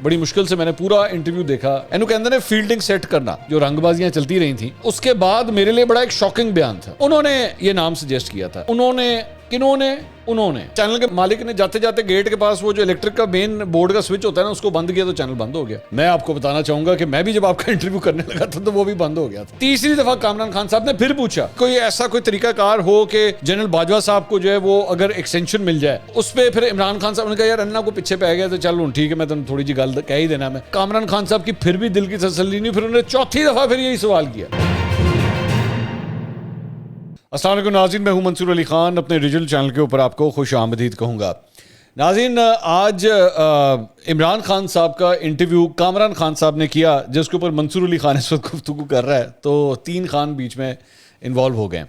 بڑی مشکل سے میں نے پورا انٹرویو دیکھا. اینو کہندے نے فیلڈنگ سیٹ کرنا, جو رنگ بازیاں چلتی رہی تھیں. اس کے بعد میرے لیے بڑا ایک شاکنگ بیان تھا. انہوں نے یہ نام سجیسٹ کیا تھا. انہوں نے چینل کے مالک نے جاتے جاتے گیٹ کے پاس وہ جو الیکٹرک کا مین بورڈ کا سوئچ ہوتا ہے نا, اس کو بند کیا تو چینل بند ہو گیا. میں آپ کو بتانا چاہوں گا کہ میں بھی جب آپ کا انٹرویو کرنے لگا تھا تو وہ بھی بند ہو گیا تھا. تیسری دفعہ کامران خان صاحب نے پھر پوچھا کوئی ایسا کوئی طریقہ کار ہو کہ جنرل باجوہ صاحب کو جو ہے وہ اگر ایکسٹینشن مل جائے. اس پہ پھر عمران خان صاحب نے کہا یار اننا کو پیچھے پہ گیا تو چلو ٹھیک ہے میں تمہیں تھوڑی جی گل کہہ ہی دینا. میں کامران خان صاحب کی پھر بھی دل کی تسلی نہیں. پھر انہوں نے چوتھی دفعہ پھر یہی سوال کیا. السلام علیکم ناظرین, میں ہوں منصور علی خان. اپنے ریجنل چینل کے اوپر آپ کو خوش آمدید کہوں گا. ناظرین, آج عمران خان صاحب کا انٹرویو کامران خان صاحب نے کیا, جس کے اوپر منصور علی خان اس وقت گفتگو کر رہا ہے, تو 3 خان بیچ میں انوالو ہو گئے.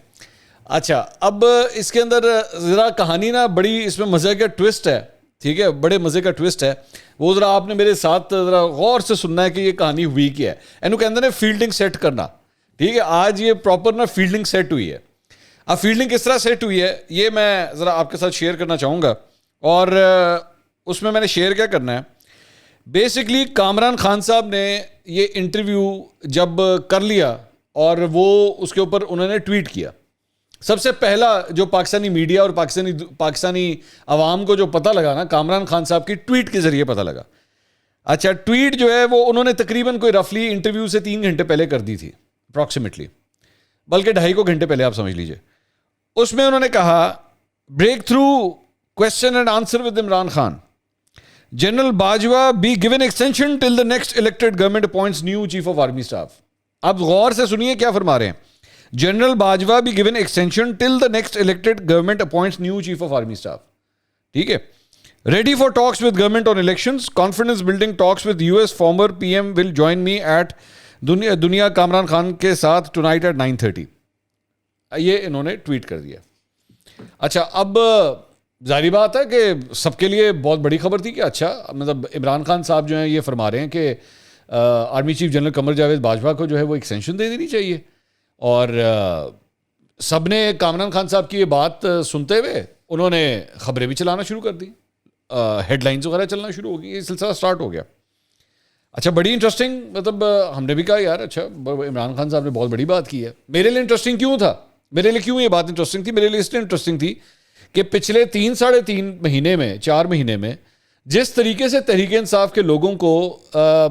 اچھا, اب اس کے اندر ذرا کہانی نا بڑی اس میں مزے کا ٹوسٹ ہے. ٹھیک ہے, بڑے مزے کا ٹوسٹ ہے. وہ ذرا آپ نے میرے ساتھ ذرا غور سے سننا ہے کہ یہ کہانی ہوئی کیا ہے. اینو کہندے نے فیلڈنگ سیٹ کرنا. ٹھیک ہے, آج یہ پراپر نا فیلڈنگ سیٹ ہوئی ہے. اب فیلڈنگ کس طرح سیٹ ہوئی ہے یہ میں ذرا آپ کے ساتھ شیئر کرنا چاہوں گا. اور اس میں نے شیئر کیا کرنا ہے, بیسکلی کامران خان صاحب نے یہ انٹرویو جب کر لیا اور وہ اس کے اوپر انہوں نے ٹویٹ کیا. سب سے پہلا جو پاکستانی میڈیا اور پاکستانی عوام کو جو پتہ لگا نا, کامران خان صاحب کی ٹویٹ کے ذریعے پتہ لگا. اچھا, ٹویٹ جو ہے وہ انہوں نے تقریباً کوئی رفلی انٹرویو سے 3 گھنٹے پہلے کر دی تھی اپروکسیمیٹلی, بلکہ 2.5 گھنٹے پہلے آپ سمجھ لیجئے. اس میں انہوں نے کہا breakthrough question and answer with Imran Khan, general Bajwa be given extension till the next elected government appoints new chief of army staff. اب غور سے سنیے کیا فرما رہے ہیں. General Bajwa be given extension till the next elected government appoints new chief of army staff. ٹھیک ہے, ready for talks with government on elections, confidence building talks with US former PM will join me at دنیا کامران خان کے ساتھ tonight at 9:30. یہ انہوں نے tweet کر دیا. اچھا, اب ظاہری بات ہے کہ سب کے لیے بہت بڑی خبر تھی کہ اچھا مطلب عمران خان صاحب جو ہیں یہ فرما رہے ہیں کہ army chief general Qamar Javed Bajwa کو جو ہے وہ ایکسٹینشن دے دینی چاہیے. اور سب نے کامران خان صاحب کی یہ بات سنتے ہوئے انہوں نے خبریں بھی چلانا شروع کر دی, ہیڈ لائنز وغیرہ چلنا شروع ہو گئی, یہ سلسلہ سٹارٹ ہو گیا. اچھا, بڑی انٹرسٹنگ, مطلب ہم نے بھی کہا یار اچھا عمران خان صاحب نے بہت بڑی بات کی ہے. میرے لیے انٹرسٹنگ کیوں تھا, میرے لیے کیوں یہ بات انٹرسٹنگ تھی, میرے لیے اس لیے انٹرسٹنگ تھی کہ پچھلے 3-3.5 مہینے میں 4 مہینے میں جس طریقے سے تحریک انصاف کے لوگوں کو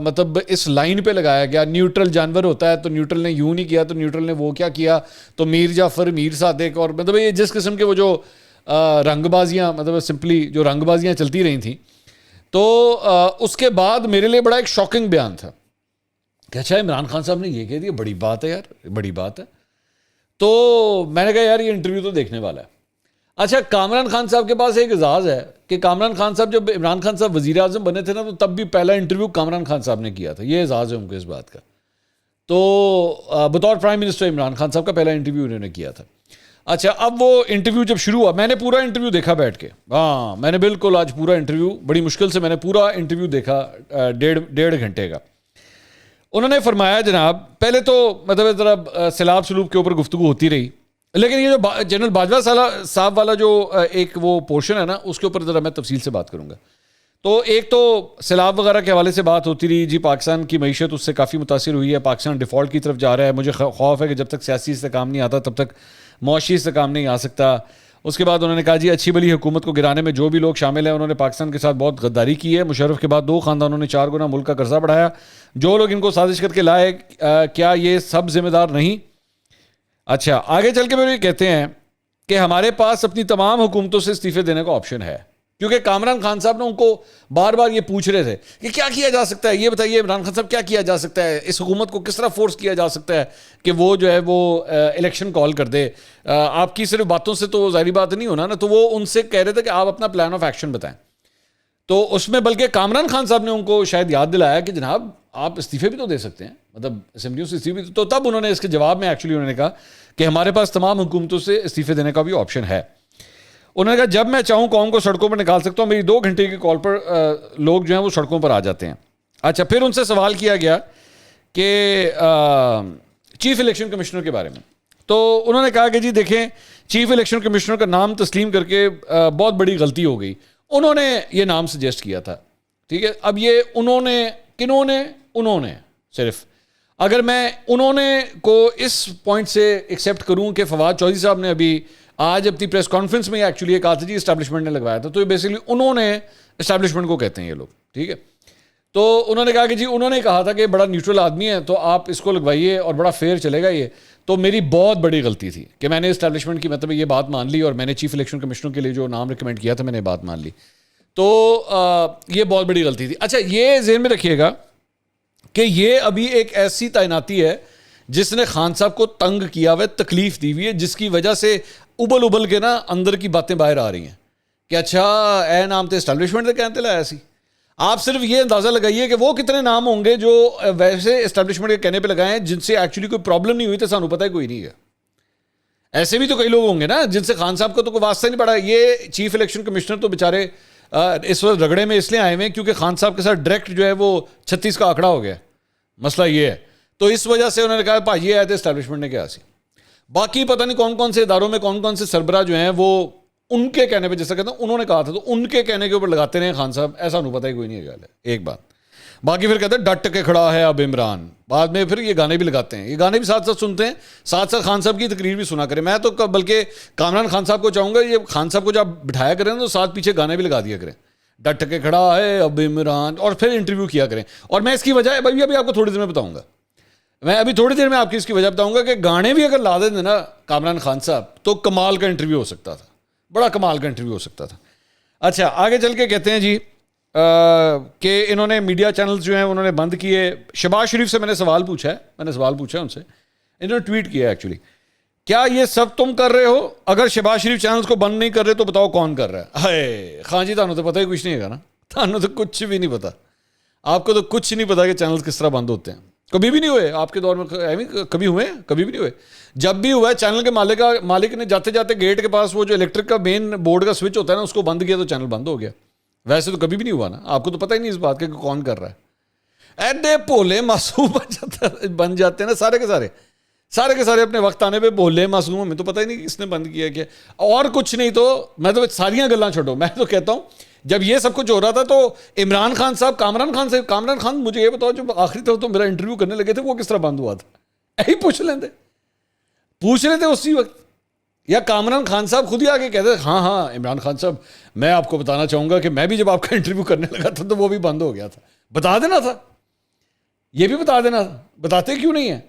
مطلب اس لائن پہ لگایا گیا, نیوٹرل جانور ہوتا ہے تو نیوٹرل نے یوں نہیں کیا تو نیوٹرل نے وہ کیا کیا, تو میر جعفر, میر صادق, اور مطلب یہ جس قسم کے وہ جو رنگ بازیاں مطلب سمپلی جو رنگ بازیاں چلتی رہی تھیں, تو اس کے بعد میرے لیے بڑا ایک شاکنگ بیان تھا کہ اچھا عمران خان صاحب نے یہ کہہ دیا, بڑی بات ہے یار, بڑی بات ہے. تو میں نے کہا یار یہ انٹرویو تو دیکھنے والا ہے. اچھا, کامران خان صاحب کے پاس ایک اعزاز ہے کہ کامران خان صاحب جب عمران خان صاحب وزیر اعظم بنے تھے نا, تو تب بھی پہلا انٹرویو کامران خان صاحب نے کیا تھا. یہ اعزاز ہے ان کو اس بات کا. تو بطور پرائم منسٹر عمران خان صاحب کا پہلا انٹرویو انہوں نے کیا تھا. اچھا, اب وہ انٹرویو جب شروع ہوا, میں نے پورا انٹرویو دیکھا بیٹھ کے. ہاں, میں نے بالکل آج پورا انٹرویو, بڑی مشکل سے میں نے پورا انٹرویو دیکھا 1.5 گھنٹے کا. انہوں نے فرمایا جناب, پہلے تو مطلب ذرا سیلاب سلوب کے اوپر گفتگو ہوتی رہی, لیکن یہ جو جنرل باجوہ صاحب والا جو ایک وہ پورشن ہے نا, اس کے اوپر ذرا میں تفصیل سے بات کروں گا. تو ایک تو سیلاب وغیرہ کے حوالے سے بات ہوتی رہی, جی پاکستان کی معیشت اس سے کافی متاثر ہوئی ہے, پاکستان ڈیفالٹ کی طرف جا رہا ہے, مجھے خوف ہے کہ جب تک سیاسی استحکام نہیں آتا تب تک معاشی استحکام نہیں آ سکتا. اس کے بعد انہوں نے کہا جی اچھی بلی حکومت کو گرانے میں جو بھی لوگ شامل ہیں انہوں نے پاکستان کے ساتھ بہت غداری کی ہے. مشرف کے بعد 2 خاندانوں نے 4 گنا ملک کا قرضہ بڑھایا, جو لوگ ان کو سازش کر کے لائے کیا یہ سب ذمہ دار نہیں. اچھا, آگے چل کے یہ کہتے ہیں کہ ہمارے پاس اپنی تمام حکومتوں سے استعفے دینے کا آپشن ہے, کیونکہ کامران خان صاحب نے ان کو بار بار یہ پوچھ رہے تھے کہ کیا کیا جا سکتا ہے, یہ بتائیے عمران خان صاحب کیا کیا جا سکتا ہے, اس حکومت کو کس طرح فورس کیا جا سکتا ہے کہ وہ جو ہے وہ الیکشن کال کر دے. آپ کی صرف باتوں سے تو ظاہری بات نہیں ہونا نا. تو وہ ان سے کہہ رہے تھے کہ آپ اپنا پلان آف ایکشن بتائیں. تو اس میں بلکہ کامران خان صاحب نے ان کو شاید یاد دلایا کہ جناب آپ استعفے بھی تو دے سکتے ہیں, مطلب اسمبلیوں سے استعفے. تو تب انہوں نے اس کے جواب میں ایکچولی انہوں نے کہا کہ ہمارے پاس تمام حکومتوں سے استعفے دینے کا بھی آپشن ہے. انہوں نے کہا جب میں چاہوں قوم کو سڑکوں پر نکال سکتا ہوں, میری 2 گھنٹے کی کال پر لوگ جو ہیں وہ سڑکوں پر آ جاتے ہیں. اچھا, پھر ان سے سوال کیا گیا کہ چیف الیکشن کمشنر کے بارے میں. تو انہوں نے کہا کہ جی دیکھیں چیف الیکشن کمشنر کا نام تسلیم کر کے بہت بڑی غلطی ہو گئی. انہوں نے یہ نام سجیسٹ کیا تھا ٹھیک ہے. اب یہ انہوں نے کنہوں نے, انہوں نے صرف, اگر میں انہوں نے کو اس پوائنٹ سے ایکسیپٹ کروں کہ فواد چودھری صاحب نے ابھی آج اپنی پریس کانفرنس میں ایکچولی یہ کہا تھا جی اسٹیبلشمنٹ نے لگوایا تھا, تو یہ بیسکلی انہوں نے اسٹیبلشمنٹ کو کہتے ہیں یہ لوگ, ٹھیک ہے. تو انہوں نے کہا کہ جی انہوں نے کہا تھا کہ بڑا نیوٹرل آدمی ہے تو آپ اس کو لگوائیے اور بڑا فیئر چلے گا یہ. تو میری بہت بڑی غلطی تھی کہ میں نے اسٹیبلشمنٹ کی مطلب یہ بات مان لی اور میں نے چیف الیکشن کمشنر کے لیے جو نام ریکمینڈ کیا تھا میں نے بات مان لی. تو یہ بہت بڑی غلطی تھی. اچھا یہ ذہن میں رکھیے گا کہ یہ ابھی ایک ایسی تعیناتی ہے جس نے خان صاحب کو تنگ کیا ہوا ہے, تکلیف دی ہوئی ہے, جس کی وجہ سے ابل کے نا اندر کی باتیں باہر آ رہی ہیں کہ اچھا اے نام تے اسٹیبلشمنٹ دے کہتے لایا سی. آپ صرف یہ اندازہ لگائیے کہ وہ کتنے نام ہوں گے جو ویسے اسٹیبلشمنٹ کے کہنے پہ لگائے ہیں جن سے ایکچولی کوئی پرابلم نہیں ہوئی تو سانو پتہ ہے کوئی نہیں ہے. ایسے بھی تو کئی لوگ ہوں گے نا جن سے خان صاحب کو تو کوئی واسطہ نہیں پڑا. یہ چیف الیکشن کمشنر تو بیچارے اس وقت رگڑے میں اس لیے آئے ہوئے ہیں کیونکہ خان صاحب کے ساتھ ڈائریکٹ جو ہے وہ 36 کا آنکڑا ہو گیا. مسئلہ یہ ہے, تو اس وجہ سے انہوں نے کہا بھائی یہ آئے تھے اسٹیبلشمنٹ نے کیا سی. باقی پتہ نہیں کون کون سے اداروں میں کون کون سے سربراہ جو ہیں وہ ان کے کہنے پہ, جیسا کہتے ہیں انہوں نے کہا تھا تو ان کے کہنے کے اوپر لگاتے رہے خان صاحب, ایسا نہیں پتہ ہی کوئی نہیں ہے. ایک بات باقی پھر کہتے ہیں ڈٹ کے کھڑا ہے اب عمران, بعد میں پھر یہ گانے بھی لگاتے ہیں, یہ گانے بھی ساتھ ساتھ سنتے ہیں, ساتھ ساتھ خان صاحب کی تقریر بھی سنا کریں. میں تو بلکہ کامران خان صاحب کو چاہوں گا یہ خان صاحب کو جب بٹھایا کریں تو ساتھ پیچھے گانے بھی لگا دیا کریں, ڈٹ کے کھڑا ہے اب عمران, اور پھر انٹرویو کیا کریں. اور میں اس کی وجہ ابھی آپ کو تھوڑی دیر میں بتاؤں گا, میں ابھی تھوڑی دیر میں آپ کی اس کی وجہ بتاؤں گا کہ گانے بھی اگر لا دیں نا کامران خان صاحب تو کمال کا انٹرویو ہو سکتا تھا, بڑا کمال کا انٹرویو ہو سکتا تھا. اچھا آگے چل کے کہتے ہیں جی کہ انہوں نے میڈیا چینلز جو ہیں انہوں نے بند کیے. شہباز شریف سے میں نے سوال پوچھا ہے ان سے, انہوں نے ٹویٹ کیا ہے ایکچولی, کیا یہ سب تم کر رہے ہو؟ اگر شہباز شریف چینلز کو بند نہیں کر رہے تو بتاؤ کون کر رہا ہے؟ ہائے خان جی تانوں تو پتہ ہی کچھ نہیں ہے نا, تانوں تو کچھ بھی نہیں پتا, آپ کو تو کچھ نہیں پتا کہ چینلز کس طرح بند ہوتے ہیں. کبھی بھی نہیں ہوئے آپ کے دور میں, کبھی ہوئے؟ کبھی بھی نہیں ہوئے. جب بھی ہوا ہے چینل کے مالک نے جاتے جاتے گیٹ کے پاس وہ جو الیکٹرک کا مین بورڈ کا سوئچ ہوتا ہے نا اس کو بند کیا تو چینل بند ہو گیا. ویسے تو کبھی بھی نہیں ہوا نا, آپ کو تو پتہ ہی نہیں اس بات کا کہ کون کر رہا ہے. ایڈے بھولے معصوم بن جاتے ہیں نا سارے کے سارے اپنے وقت آنے پہ بھولے معصوم, ہمیں تو پتہ ہی نہیں اس نے بند کیا کیا. اور کچھ نہیں تو میں تو ساریاں گلاں چھوڑو, میں تو کہتا ہوں جب یہ سب کچھ ہو رہا تھا تو عمران خان صاحب کامران خان مجھے یہ بتاؤ جب آخری طرف تو میرا انٹرویو کرنے لگے تھے وہ کس طرح بند ہوا تھا؟ یہی پوچھ رہے تھے اسی وقت, یا کامران خان صاحب خود ہی آگے کہتے تھے ہاں عمران خان صاحب میں آپ کو بتانا چاہوں گا کہ میں بھی جب آپ کا انٹرویو کرنے لگا تھا تو وہ بھی بند ہو گیا تھا. بتا دینا تھا, یہ بھی بتا دینا تھا, بتاتے کیوں نہیں ہیں؟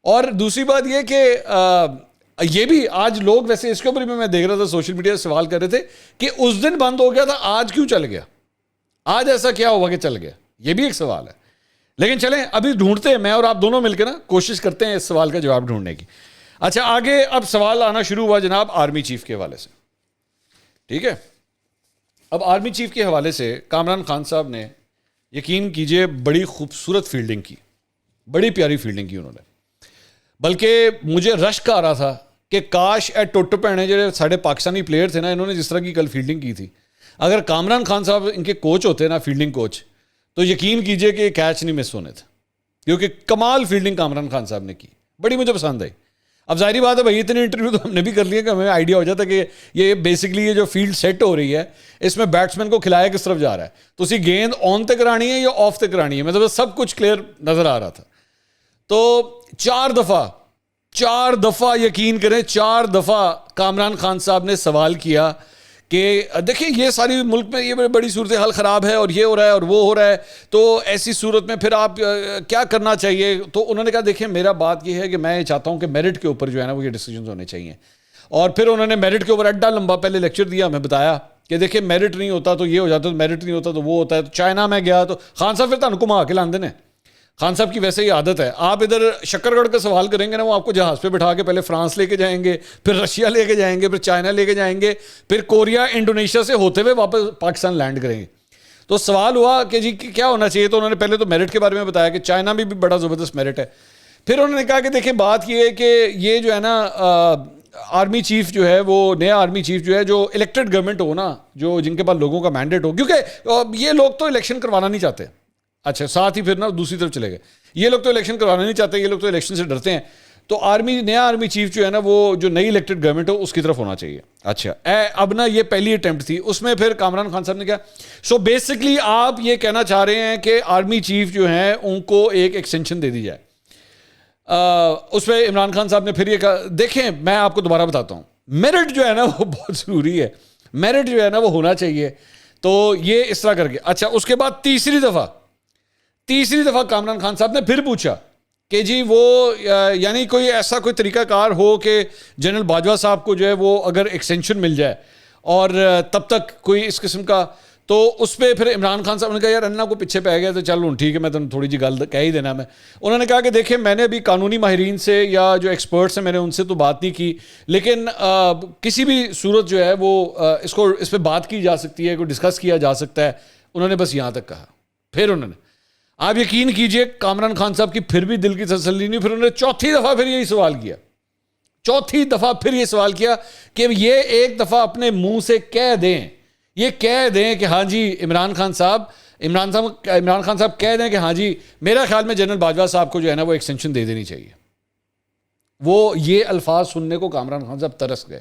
اور دوسری بات یہ کہ یہ بھی آج لوگ ویسے اس کے اوپر بھی میں دیکھ رہا تھا سوشل میڈیا سے سوال کر رہے تھے کہ اس دن بند ہو گیا تھا آج کیوں چل گیا, آج ایسا کیا ہوا کہ چل گیا, یہ بھی ایک سوال ہے. لیکن چلیں ابھی ڈھونڈتے ہیں, میں اور آپ دونوں مل کے نا کوشش کرتے ہیں اس سوال کا جواب ڈھونڈنے کی. اچھا آگے اب سوال آنا شروع ہوا جناب آرمی چیف کے حوالے سے, ٹھیک ہے. اب آرمی چیف کے حوالے سے کامران خان صاحب نے یقین کیجئے بڑی خوبصورت فیلڈنگ کی, بڑی پیاری فیلڈنگ کی انہوں نے, بلکہ مجھے رشک آ رہا تھا کہ کاش اے ٹوٹ پہنے جو سارے پاکستانی پلیئر تھے نا انہوں نے جس طرح کی کل فیلڈنگ کی تھی, اگر کامران خان صاحب ان کے کوچ ہوتے نا فیلڈنگ کوچ تو یقین کیجئے کہ کیچ نہیں مس ہونے تھے, کیونکہ کمال فیلڈنگ کامران خان صاحب نے کی, بڑی مجھے پسند آئی. اب ظاہری بات ہے بھائی اتنے انٹرویو تو ہم نے بھی کر لیے کہ ہمیں آئیڈیا ہو جاتا کہ یہ بیسکلی یہ جو فیلڈ سیٹ ہو رہی ہے اس میں بیٹسمین کو کھلایا کس طرف جا رہا ہے, تو اسی گیند آن تے کرانی ہے یا آف تے کرانی ہے, مطلب سب کچھ کلیئر نظر آ رہا تھا. تو 4 دفعہ یقین کریں 4 دفعہ کامران خان صاحب نے سوال کیا کہ دیکھیں یہ ساری ملک میں یہ بڑی صورتحال خراب ہے اور یہ ہو رہا ہے اور وہ ہو رہا ہے, تو ایسی صورت میں پھر آپ کیا کرنا چاہیے؟ تو انہوں نے کہا دیکھیں میرا بات یہ ہے کہ میں چاہتا ہوں کہ میرٹ کے اوپر جو ہے نا وہ یہ ڈیسیجنز ہونے چاہیے. اور پھر انہوں نے میرٹ کے اوپر ایڈا لمبا پہلے لیکچر دیا, ہمیں بتایا کہ دیکھیں میرٹ نہیں ہوتا تو یہ ہو جاتا, تو میرٹ نہیں ہوتا تو وہ ہوتا ہے. تو چائنا میں گیا تو خان صاحب پھر تانوں گھما کے لاندے نے, خان صاحب کی ویسے ہی عادت ہے, آپ ادھر شکر گڑھ کا سوال کریں گے نا وہ آپ کو جہاز پہ بٹھا کے پہلے فرانس لے کے جائیں گے, پھر رشیا لے کے جائیں گے, پھر چائنا لے کے جائیں گے, پھر کوریا انڈونیشیا سے ہوتے ہوئے واپس پاکستان لینڈ کریں گے. تو سوال ہوا کہ جی کیا ہونا چاہیے, تو انہوں نے پہلے تو میرٹ کے بارے میں بتایا کہ چائنا میں بھی بڑا زبردست میرٹ ہے. پھر انہوں نے کہا کہ دیکھیں بات یہ ہے کہ یہ جو ہے نا آرمی چیف جو ہے وہ نیا آرمی چیف جو ہے جو الیکٹڈ گورنمنٹ ہو نا, جو جن کے پاس لوگوں کا مینڈیٹ ہو, کیونکہ یہ لوگ تو الیکشن کروانا نہیں چاہتے. اچھا ساتھ ہی پھر نا دوسری طرف چلے گئے, یہ لوگ تو الیکشن کروانا نہیں چاہتے, یہ لوگ تو الیکشن سے ڈرتے ہیں. تو نیا آرمی چیف جو ہے نا وہ جو نئی الیکٹڈ گورنمنٹ ہو اس کی طرف ہونا چاہیے. اچھا اب نا یہ پہلی اٹیمپٹ تھی, اس میں پھر کامران خان صاحب نے کیا, سو بیسکلی آپ یہ کہنا چاہ رہے ہیں کہ آرمی چیف جو ہیں ان کو ایک ایکسٹینشن دے دی جائے. اس پہ عمران خان صاحب نے پھر یہ کہا, دیکھیں میں آپ کو دوبارہ بتاتا ہوں, میرٹ جو ہے نا وہ بہت ضروری ہے, میرٹ جو ہے نا وہ ہونا چاہیے. تو یہ اس طرح کر کے اچھا اس کے بعد تیسری دفعہ کامران خان صاحب نے پھر پوچھا کہ جی وہ یعنی کوئی ایسا کوئی طریقہ کار ہو کہ جنرل باجوہ صاحب کو جو ہے وہ اگر ایکسٹینشن مل جائے اور تب تک کوئی اس قسم کا. تو اس پہ پھر عمران خان صاحب نے کہا یار اننا کو پیچھے پہ گیا تو چلو ٹھیک ہے میں تمہیں تھوڑی جی گل کہہ ہی دینا. میں انہوں نے کہا کہ دیکھیں میں نے ابھی قانونی ماہرین سے یا جو ایکسپرٹس ہیں میں نے ان سے تو بات نہیں کی, لیکن کسی بھی صورت جو ہے وہ اس پہ بات کی جا سکتی ہے, کوئی ڈسکس کیا جا سکتا ہے. انہوں نے بس یہاں تک کہا. پھر انہوں نے, آپ یقین کیجئے کامران خان صاحب کی پھر بھی دل کی تسلی نہیں, پھر انہوں نے چوتھی دفعہ پھر یہ سوال کیا کہ یہ ایک دفعہ اپنے منہ سے کہہ دیں کہ ہاں جی عمران خان صاحب کہہ دیں کہ ہاں جی میرا خیال میں جنرل باجوہ صاحب کو جو ہے نا وہ ایکسٹینشن دے دینی چاہیے. وہ یہ الفاظ سننے کو کامران خان صاحب ترس گئے,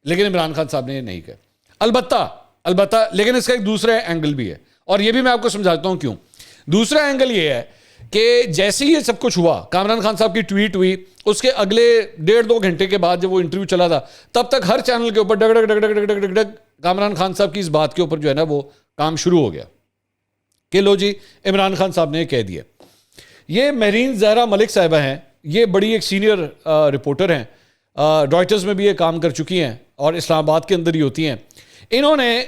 لیکن عمران خان صاحب نے یہ نہیں کہا. البتہ لیکن اس کا ایک دوسرا اینگل بھی ہے, اور یہ بھی میں آپ کو سمجھاتا ہوں کیوں. دوسرا اینگل یہ ہے کہ جیسے ہی یہ سب کچھ ہوا, کامران خان صاحب کی ٹویٹ ہوئی, اس کے اگلے 1.5-2 گھنٹے کے بعد جب وہ انٹرویو چلا تھا تب تک ہر چینل کے اوپر ڈگ ڈگ ڈگ ڈگ ڈگ ڈگ کامران خان صاحب کی اس بات کے اوپر جو ہے نا وہ کام شروع ہو گیا کہ لو جی عمران خان صاحب نے کہہ دیا. یہ مہرین زہرا ملک صاحبہ ہیں, یہ بڑی ایک سینئر رپورٹر ہیں, رائٹرز میں بھی یہ کام کر چکی ہیں اور اسلام آباد کے اندر ہی ہوتی ہیں. انہوں نے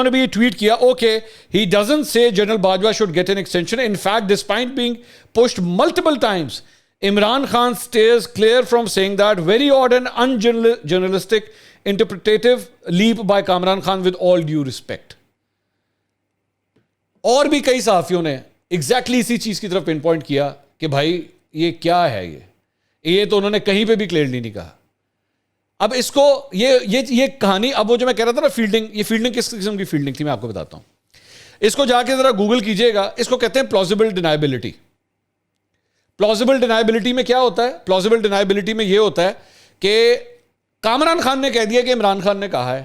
بھی ٹویٹ کیا okay he doesn't say General Bajwa should get an extension. In fact, despite being pushed multiple times, Imran Khan stays clear from saying that. Very odd and unjournalistic interpretative leap by Kamran Khan with all due respect. اور بھی کئی صحافیوں نے exactly اسی چیز کی طرف pin point کیا کہ بھائی یہ کیا ہے, یہ تو انہوں نے کہیں پہ بھی کلیئرلی نہیں کہا. اب اس کو یہ کہانی, اب وہ جو میں کہہ رہا تھا نا فیلڈنگ, یہ فیلڈنگ کس قسم کی فیلڈنگ تھی میں آپ کو بتاتا ہوں. اس کو جا کے ذرا گوگل کیجئے گا, اس کو کہتے ہیں پلازیبل ڈینائبلٹی. پلازیبل ڈینائبلٹی میں کیا ہوتا ہے؟ پلازیبل ڈینائبلٹی میں یہ ہوتا ہے کہ کامران خان نے کہہ دیا کہ عمران خان نے کہا ہے,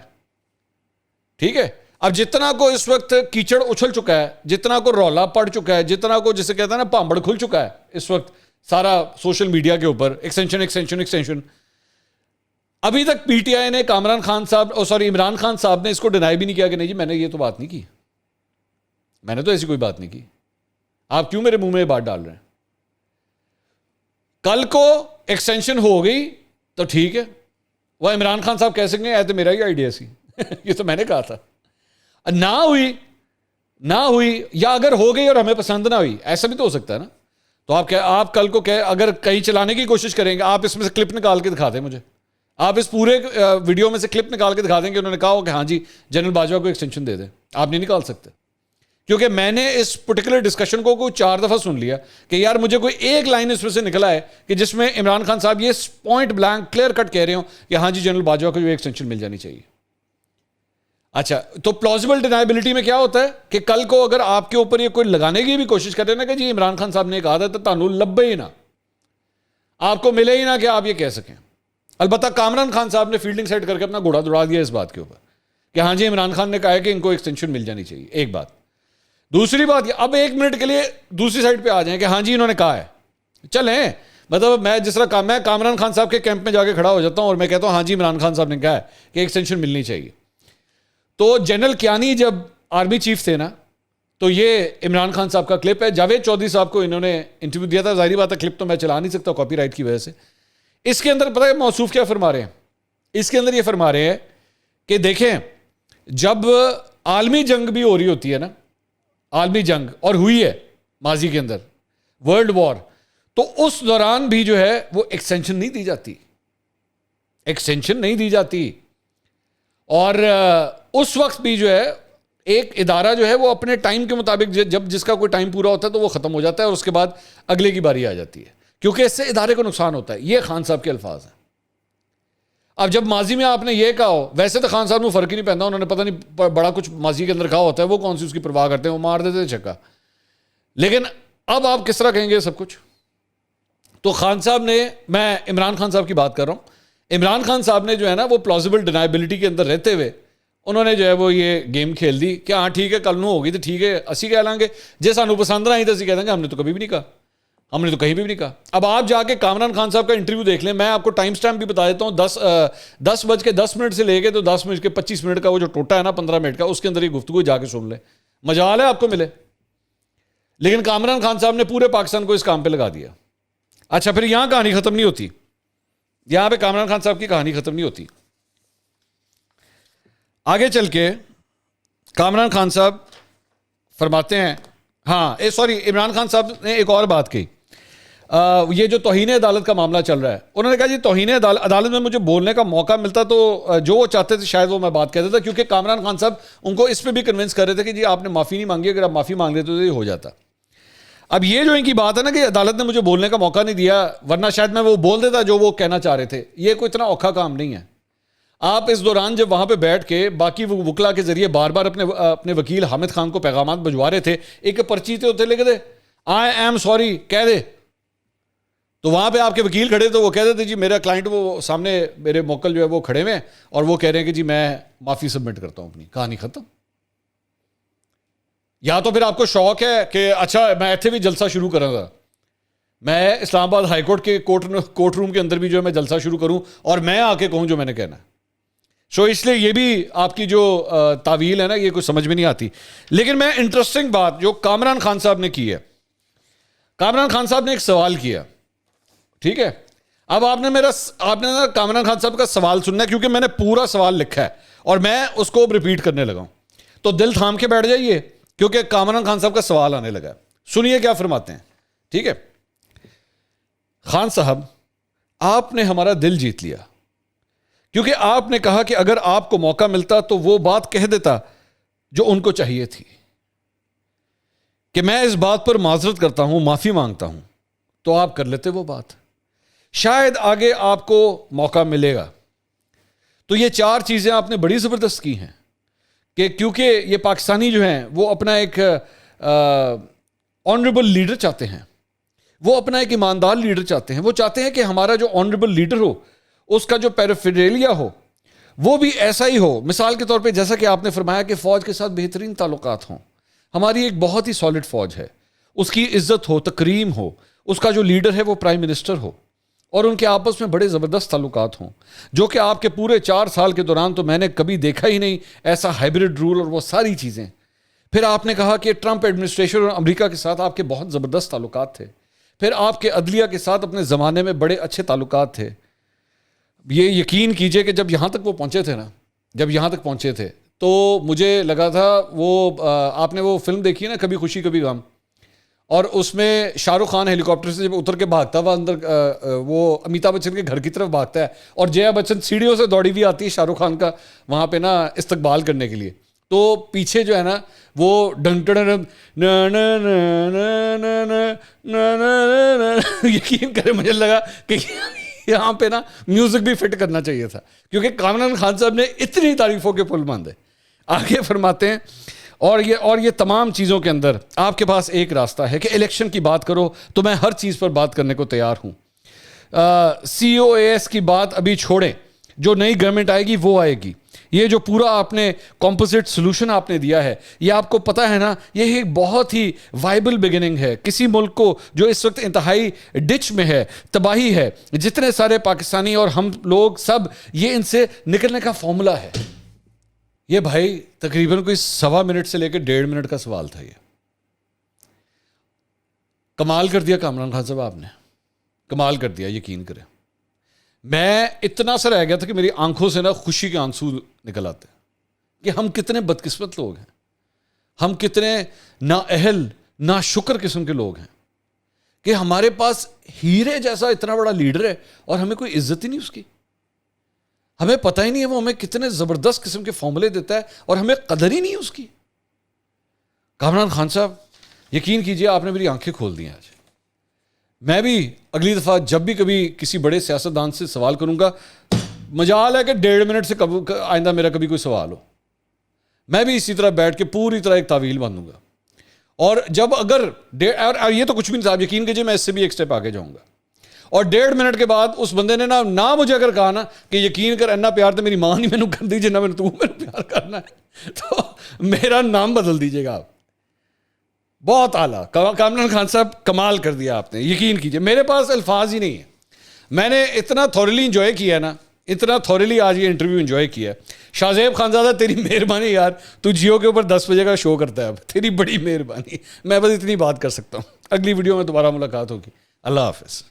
ٹھیک ہے. اب جتنا کو اس وقت کیچڑ اچھل چکا ہے, جتنا کو رولا پڑ چکا ہے, جتنا کو جسے کہتا ہے نا پامبڑ کھل چکا ہے اس وقت سارا سوشل میڈیا کے اوپر, ایکسٹینشن. ابھی تک پی ٹی آئی نے عمران خان صاحب نے اس کو ڈینائی بھی نہیں کیا کہ نہیں جی میں نے یہ تو بات نہیں کی, میں نے تو ایسی کوئی بات نہیں کی, آپ کیوں میرے منہ میں یہ بات ڈال رہے ہیں. کل کو ایکسٹینشن ہو گئی تو ٹھیک ہے, وہ عمران خان صاحب کہہ سکیں گے تو میرا ہی آئیڈیا سی یہ تو میں نے کہا تھا. نہ ہوئی یا اگر ہو گئی اور ہمیں پسند نہ ہوئی, ایسا بھی تو ہو سکتا ہے نا. تو آپ کل کو اگر کہیں چلانے کی کوشش کریں گے, آپ اس میں سے کلپ نکال کے دکھا دیں مجھے, آپ اس پورے ویڈیو میں سے کلپ نکال کے دکھا دیں کہ انہوں نے کہا ہو کہ ہاں جی جنرل باجوہ کو ایکسٹینشن دے دیں. آپ نہیں نکال سکتے, کیونکہ میں نے اس پرٹیکولر ڈسکشن کو کوئی 4 دفعہ سن لیا کہ یار مجھے کوئی ایک لائن اس میں سے نکلا ہے کہ جس میں عمران خان صاحب یہ پوائنٹ بلینک کلیئر کٹ کہہ رہے ہوں کہ ہاں جی جنرل باجوہ کو جو ایکسٹینشن مل جانی چاہیے. اچھا تو پلازیبل ڈینائبلٹی میں کیا ہوتا ہے کہ کل کو اگر آپ کے اوپر یہ کوئی لگانے کی بھی کوشش کرے نا کہ جی عمران خان صاحب نے کہا تھا تو تانوں لبے ہی نہ, آپ کو ملے ہی نہ کہ آپ یہ کہہ سکیں. البتہ کامران خان صاحب نے فیلڈنگ سائڈ کر کے اپنا گھوڑا دوڑا دیا اس بات کے اوپر کہ ہاں جی عمران خان نے کہا ہے کہ ان کو ایکسٹینشن مل جانی چاہیے. ایک بات. دوسری بات, اب 1 منٹ کے لیے دوسری سائڈ پہ آ جائیں کہ ہاں جی انہوں نے کہا ہے, چلیں مطلب میں جس طرح میں کامران خان صاحب کے کیمپ میں جا کے کھڑا ہو جاتا ہوں اور میں کہتا ہوں ہاں جی عمران خان صاحب نے کہا ہے کہ ایکسٹینشن ملنی چاہیے. تو جنرل کیانی جب آرمی چیف تھے نا تو یہ عمران خان صاحب کا کلپ ہے, جاوید چودھری صاحب کو انہوں نے انٹرویو دیا تھا, ظاہری بات ہے کلپ تو میں چلا نہیں سکتا کاپی رائٹ کی وجہ سے. اس کے اندر پتہ ہے موصوف کیا فرما رہے ہیں, اس کے اندر یہ فرما رہے ہیں کہ دیکھیں جب عالمی جنگ بھی ہو رہی ہوتی ہے نا, عالمی جنگ اور ہوئی ہے ماضی کے اندر ورلڈ وار, تو اس دوران بھی جو ہے وہ ایکسٹینشن نہیں دی جاتی, اور اس وقت بھی جو ہے ایک ادارہ جو ہے وہ اپنے ٹائم کے مطابق جب جس کا کوئی ٹائم پورا ہوتا ہے تو وہ ختم ہو جاتا ہے اور اس کے بعد اگلے کی باری آ جاتی ہے, کیونکہ اس سے ادارے کو نقصان ہوتا ہے. یہ خان صاحب کے الفاظ ہیں. اب جب ماضی میں آپ نے یہ کہا ہو, ویسے تو خان صاحب نے فرق ہی نہیں پہنتا, انہوں نے پتہ نہیں بڑا کچھ ماضی کے اندر کہا ہوتا ہے, وہ کون سی اس کی پرواہ کرتے ہیں, وہ مار دیتے چھکا. لیکن اب آپ کس طرح کہیں گے سب کچھ, تو خان صاحب نے, میں عمران خان صاحب کی بات کر رہا ہوں, عمران خان صاحب نے جو ہے نا وہ پلازیبل ڈینائبلٹی کے اندر رہتے ہوئے انہوں نے جو ہے وہ یہ گیم کھیل دی کہ ہاں ٹھیک ہے کل نو ہوگی تو ٹھیک ہے اسی کہہ لیں گے, جی سانو پسند نہ آئی تو اسی کہہ دیں گے ہم نے تو کبھی بھی نہیں کہا, ہم نے تو کہیں بھی نہیں کہا. اب آپ جا کے کامران خان صاحب کا انٹرویو دیکھ لیں, میں آپ کو ٹائم سٹیمپ بھی بتا دیتا ہوں, 10:10 سے لے کے تو 10:25 کا وہ جو ٹوٹا ہے نا 15 منٹ کا, اس کے اندر یہ گفتگو جا کے سن لیں, مجال ہے آپ کو ملے. لیکن کامران خان صاحب نے پورے پاکستان کو اس کام پہ لگا دیا. اچھا پھر یہاں کہانی ختم نہیں ہوتی, یہاں پہ کامران خان صاحب کی کہانی ختم نہیں ہوتی. آگے چل کے کامران خان صاحب فرماتے ہیں, ہاں سوری عمران خان صاحب نے ایک اور بات کہی, یہ جو توہین عدالت کا معاملہ چل رہا ہے, انہوں نے کہا جی توہین عدالت میں مجھے بولنے کا موقع ملتا تو جو وہ چاہتے تھے شاید وہ میں بات کہتا تھا, کیونکہ کامران خان صاحب ان کو اس پہ بھی کنونس کر رہے تھے کہ جی آپ نے معافی نہیں مانگی, اگر آپ معافی مانگ لیتے تو یہ ہو جاتا. اب یہ جو ان کی بات ہے نا کہ عدالت نے مجھے بولنے کا موقع نہیں دیا ورنہ شاید میں وہ بول دیتا جو وہ کہنا چاہ رہے تھے, یہ کوئی اتنا اوکھا کام نہیں ہے. آپ اس دوران جب وہاں پہ بیٹھ کے باقی وکلا کے ذریعے بار بار اپنے وکیل حامد خان کو پیغامات بھجوا رہے تھے, ایک پرچی تے ہوتے لکھ دے آئی ایم سوری کہہ دے, تو وہاں پہ آپ کے وکیل کھڑے تو وہ کہہ دیتے جی میرا کلائنٹ وہ سامنے میرے موکل جو ہے وہ کھڑے ہوئے ہیں اور وہ کہہ رہے ہیں کہ جی میں معافی سبمٹ کرتا ہوں, اپنی کہانی ختم. یا تو پھر آپ کو شوق ہے کہ اچھا میں ایتھے بھی جلسہ شروع کروں گا, میں اسلام آباد ہائی کورٹ کے کورٹ روم کے اندر بھی جو ہے میں جلسہ شروع کروں اور میں آ کے کہوں جو میں نے کہنا ہے. سو اس لیے یہ بھی آپ کی جو تعویل ہے نا یہ کچھ سمجھ میں نہیں آتی. لیکن میں انٹرسٹنگ بات جو کامران خان صاحب نے کی ہے, کامران خان صاحب نے ایک سوال کیا, ٹھیک ہے. اب آپ نے نا کامران خان صاحب کا سوال سننا ہے کیونکہ میں نے پورا سوال لکھا ہے اور میں اس کو ریپیٹ کرنے لگا ہوں, تو دل تھام کے بیٹھ جائیے کیونکہ کامران خان صاحب کا سوال آنے لگا. سنیے کیا فرماتے ہیں, ٹھیک ہے. خان صاحب آپ نے ہمارا دل جیت لیا کیونکہ آپ نے کہا کہ اگر آپ کو موقع ملتا تو وہ بات کہہ دیتا جو ان کو چاہیے تھی کہ میں اس بات پر معذرت کرتا ہوں, معافی مانگتا ہوں, تو آپ کر لیتے وہ بات, شاید آگے آپ کو موقع ملے گا. تو یہ 4 چیزیں آپ نے بڑی زبردست کی ہیں کہ کیونکہ یہ پاکستانی جو ہیں وہ اپنا ایک آنریبل لیڈر چاہتے ہیں, وہ اپنا ایک ایماندار لیڈر چاہتے ہیں, وہ چاہتے ہیں کہ ہمارا جو آنریبل لیڈر ہو اس کا جو پیرافیرالیا ہو وہ بھی ایسا ہی ہو. مثال کے طور پہ جیسا کہ آپ نے فرمایا کہ فوج کے ساتھ بہترین تعلقات ہوں, ہماری ایک بہت ہی سالڈ فوج ہے, اس کی عزت ہو, تکریم ہو, اس کا جو لیڈر ہے وہ پرائم منسٹر ہو اور ان کے آپس میں بڑے زبردست تعلقات ہوں, جو کہ آپ کے پورے 4 سال کے دوران تو میں نے کبھی دیکھا ہی نہیں ایسا ہائبرڈ رول اور وہ ساری چیزیں. پھر آپ نے کہا کہ ٹرمپ ایڈمنسٹریشن اور امریکہ کے ساتھ آپ کے بہت زبردست تعلقات تھے, پھر آپ کے عدلیہ کے ساتھ اپنے زمانے میں بڑے اچھے تعلقات تھے. یہ یقین کیجئے کہ جب یہاں تک وہ پہنچے تھے نا, جب یہاں تک پہنچے تھے تو مجھے لگا تھا وہ آپ نے وہ فلم دیکھی ہے نا کبھی خوشی کبھی غم, اور اس میں شاہ رخ خان ہیلی کاپٹر سے جب اتر کے بھاگتا ہوا اندر وہ امیتابھ بچن کے گھر کی طرف بھاگتا ہے اور جیا بچن سیڑھیوں سے دوڑی ہوئی آتی ہے شاہ رخ خان کا وہاں پہ نا استقبال کرنے کے لیے, تو پیچھے جو ہے نا وہ یقین کرے مجھے لگا کہ یہاں پہ نا میوزک بھی فٹ کرنا چاہیے تھا کیونکہ کامران خان صاحب نے اتنی تعریفوں کے پل باندھے. آگے فرماتے ہیں اور یہ تمام چیزوں کے اندر آپ کے پاس ایک راستہ ہے کہ الیکشن کی بات کرو تو میں ہر چیز پر بات کرنے کو تیار ہوں. COAS کی بات ابھی چھوڑیں, جو نئی گورنمنٹ آئے گی وہ آئے گی. یہ جو پورا آپ نے کمپوزٹ سلوشن آپ نے دیا ہے یہ آپ کو پتہ ہے نا یہ ایک بہت ہی وائبل بگننگ ہے. کسی ملک کو جو اس وقت انتہائی ڈچ میں ہے, تباہی ہے, جتنے سارے پاکستانی اور ہم لوگ سب یہ ان سے نکلنے کا فارمولا ہے. یہ بھائی تقریباً کوئی 1.25 منٹ سے لے کے 1.5 منٹ کا سوال تھا. یہ کمال کر دیا کامران خان صاحب, آپ نے کمال کر دیا, یقین کریں. میں اتنا سا رہ گیا تھا کہ میری آنکھوں سے نا خوشی کے آنسو نکل آتے کہ ہم کتنے بدقسمت لوگ ہیں, ہم کتنے نااہل ناشکر قسم کے لوگ ہیں کہ ہمارے پاس ہیرے جیسا اتنا بڑا لیڈر ہے اور ہمیں کوئی عزت ہی نہیں اس کی. ہمیں پتہ ہی نہیں ہے وہ ہمیں کتنے زبردست قسم کے فارمولے دیتا ہے اور ہمیں قدر ہی نہیں اس کی. کامران خان صاحب یقین کیجئے آپ نے میری آنکھیں کھول دی ہیں آج. میں بھی اگلی دفعہ جب بھی کبھی کسی بڑے سیاستدان سے سوال کروں گا, مجال ہے کہ 1.5 منٹ سے آئندہ میرا کبھی کوئی سوال ہو, میں بھی اسی طرح بیٹھ کے پوری طرح ایک تعویل باندھوں گا. اور جب اگر یہ تو کچھ بھی نہیں صاحب, یقین کیجئے میں اس سے بھی ایک سٹیپ آگے جاؤں گا. اور 1.5 منٹ کے بعد اس بندے نے نہ مجھے اگر کہا نا کہ یقین کر اینا پیار تو میری ماں نہیں مینوں کر دیجیے نہ تو میرے پیار کرنا ہے, تو میرا نام بدل دیجیے گا آپ. بہت اعلیٰ کامران خان صاحب, کمال کر دیا آپ نے, یقین کیجیے میرے پاس الفاظ ہی نہیں ہیں. میں نے اتنا تھورلی انجوائے کیا ہے نا, اتنا تھورلی آج یہ انٹرویو انجوائے کیا ہے. شاہ زیب خانزادہ تیری مہربانی یار, تو جیو کے اوپر 10 بجے کا شو کرتا ہے اب, تیری بڑی مہربانی. میں بس اتنی بات کر سکتا ہوں. اگلی ویڈیو میں دوبارہ ملاقات ہوگی. اللہ حافظ.